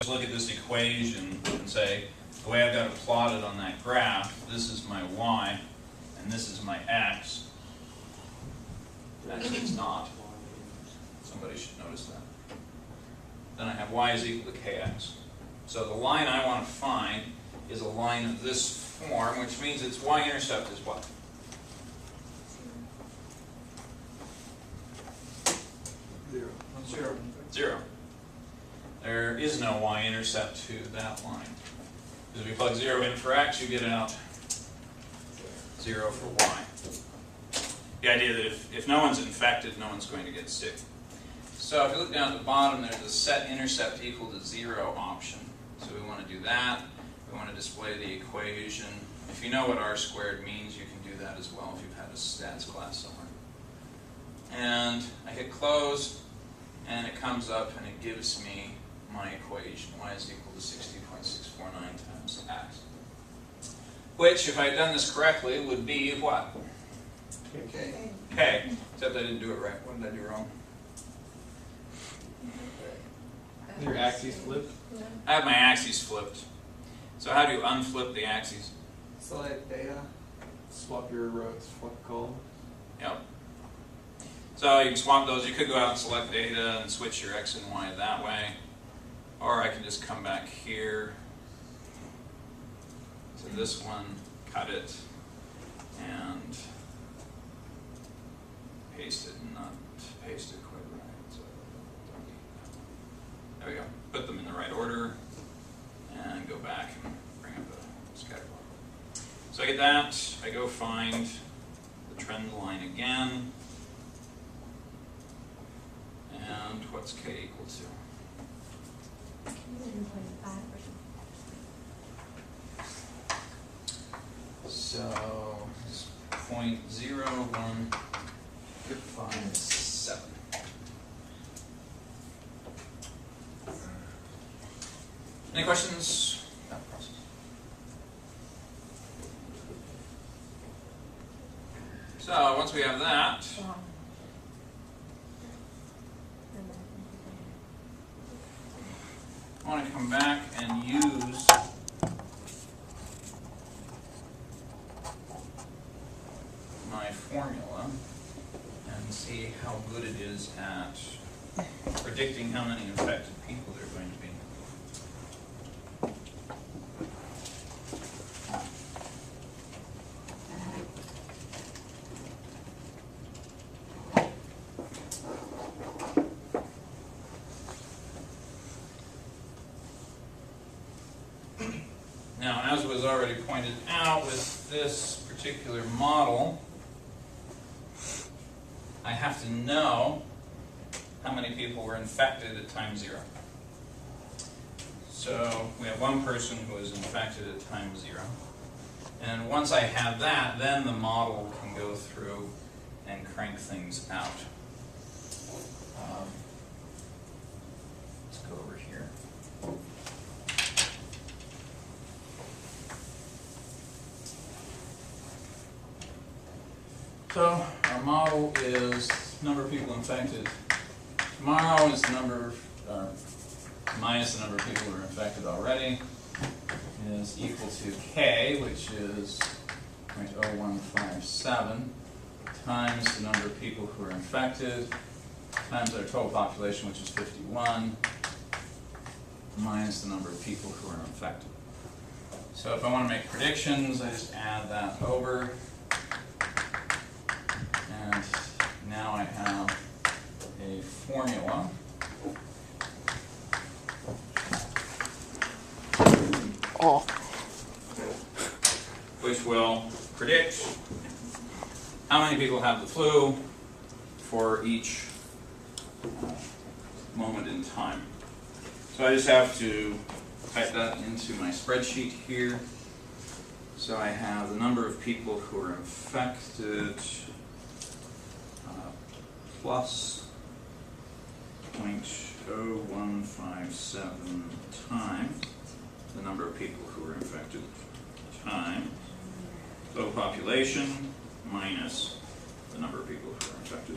look at this equation and say, the way I've got it plotted on that graph, this is my y, and this is my x. Actually, it's not. Somebody should notice that. Then I have y is equal to kx. So the line I want to find is a line of this form, which means its y-intercept is what? Zero. Zero. There is no y-intercept to that line. Because if you plug 0 in for x, you get out 0 for y. The idea that if no one's infected, no one's going to get sick. So if you look down at the bottom, there's a set intercept equal to 0 option. So we want to do that. We want to display the equation. If you know what r squared means, you can do that as well if you've had a stats class somewhere. And I hit close, and it comes up and it gives me my equation. Y is equal to 60.649 times x. Which, if I had done this correctly, would be what? Okay. K. Except I didn't do it right. What did I do wrong? Your axes flipped. I have my axes flipped. So how do you unflip the axes? Select data. Swap your column. Yep. So you can swap those. You could go out and select data and switch your x and y that way. Or I can just come back here to this one, cut it, and paste it, and not paste it quite right. So there we go. Put them in the right order, and go back and bring up the scatter plot. So I get that. I go find the trend line again. And what's k equal to? So it's 0.0157. Any questions about the process? So once we have that, I want to come back and use my formula and see how good it is at predicting how many infected people there are going to be. Now, as was already pointed out with this particular model, I have to know how many people were infected at time 0. So we have one person who was infected at time 0. And once I have that, then the model can go through and crank things out. Let's go over here. So our model is number of people infected tomorrow is number minus the number of people who are infected already is equal to k, which is 0.0157 times the number of people who are infected times our total population, which is 51, minus the number of people who are infected. So if I want to make predictions, I just add that over. And now I have a formula which will predict how many people have the flu for each moment in time. So I just have to type that into my spreadsheet here. So I have the number of people who are infected plus 0.0157 times the number of people who are infected times total population minus the number of people who are infected.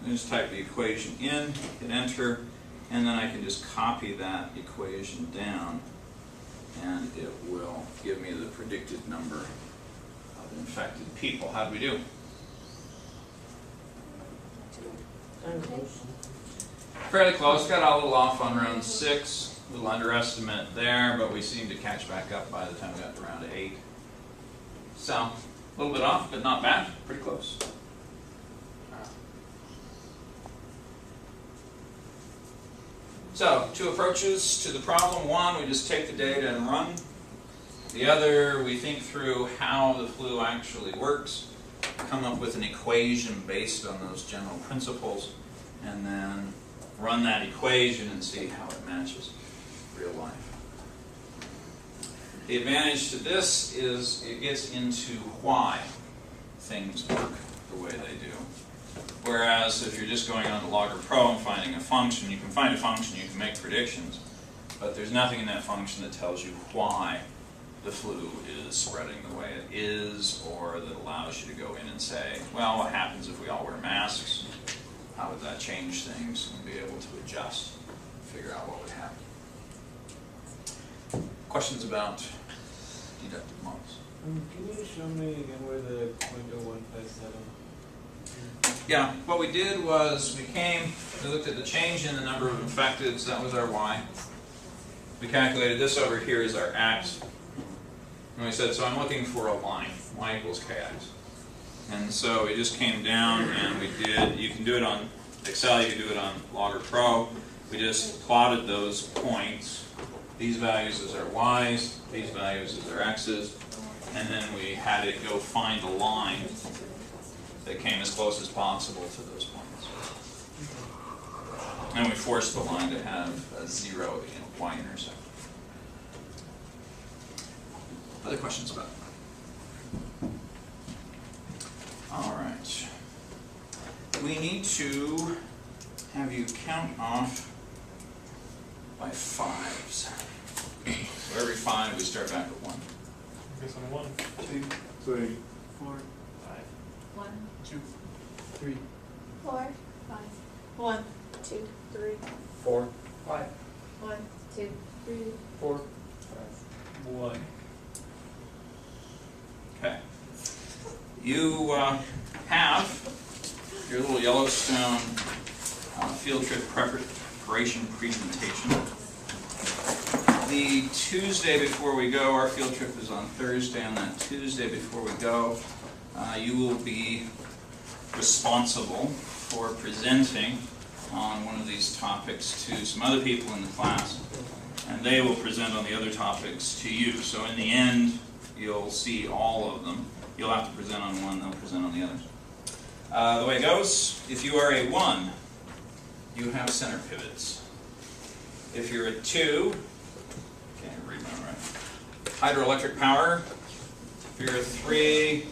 I just type the equation in, hit enter, and then I can just copy that equation down, and it will give me the predicted number of infected people. How'd we do? Fairly close. Got a little off on round 6. A little underestimate there, but we seemed to catch back up by the time we got to round 8. So, a little bit off, but not bad. Pretty close. So, 2 approaches to the problem. One, we just take the data and run. The other, we think through how the flu actually works, come up with an equation based on those general principles, and then run that equation and see how it matches real life. The advantage to this is it gets into why things work the way they do. Whereas if you're just going on to Logger Pro and finding a function, you can find a function, you can make predictions, but there's nothing in that function that tells you why the flu is spreading the way it is, or that allows you to go in and say, well, what happens if we all wear masks? How would that change things? And be able to adjust, figure out what would happen. Questions about deductive models? Can you show me again where the 0.0157? Yeah, what we did was we looked at the change in the number of infecteds, that was our y. We calculated this over here as our x. And we said, so I'm looking for a line, y equals kx. And so we just came down and we did, you can do it on Excel, you can do it on Logger Pro. We just plotted those points, these values as our y's, these values as our x's, and then we had it go find a line that came as close as possible to those points. And we forced the line to have a 0 in y-intercept. Other questions about it? All right. We need to have you count off by 5s. For every 5, we start back at 1. I guess on 1, 2, 3, 4, 5. 1, 2, 3, 4, 5. 1, 2, 3. 4, 5. 1, 2, 3. 4, 5. 1. Okay. You have your little Yellowstone field trip preparation presentation. The Tuesday before we go, our field trip is on Thursday. On that Tuesday before we go, you will be responsible for presenting on one of these topics to some other people in the class, and they will present on the other topics to you. So in the end, you'll see all of them. You'll have to present on one, they'll present on the others. The way it goes, if you are a 1, you have center pivots. If you're a 2, can't read my right, hydroelectric power. If you're a 3,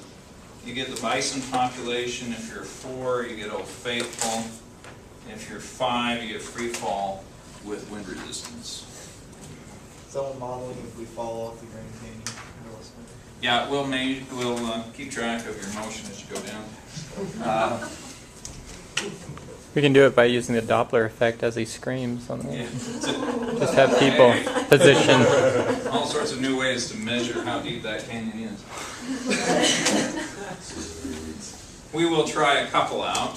you get the bison population. If you're a 4, you get Old Faithful. If you're 5, you get free fall with wind resistance. Someone modeling if we fall off the Grand Canyon. Yeah, we'll keep track of your motion as you go down. We can do it by using the Doppler effect as he screams on the wall. Yeah. Just have people position. All sorts of new ways to measure how deep that canyon is. We will try a couple out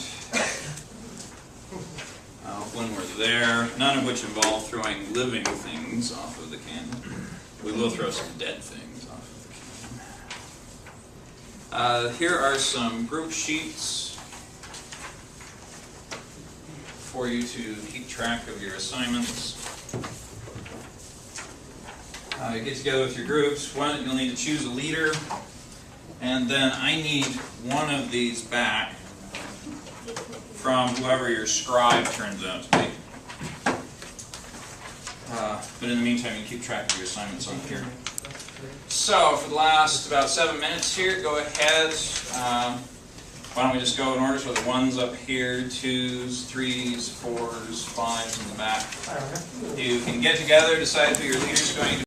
when we're there, none of which involve throwing living things off of the canyon. We will throw some dead things off of the canyon. Here are some group sheets for you to keep track of your assignments. Get together with your groups. One, you'll need to choose a leader, and then I need one of these back from whoever your scribe turns out to be. But in the meantime, you keep track of your assignments on here. So for the last about 7 minutes here, go ahead. Why don't we just go in order? So the 1's up here, 2's, 3's, 4's, 5's in the back. You can get together, decide who your leader's going to be.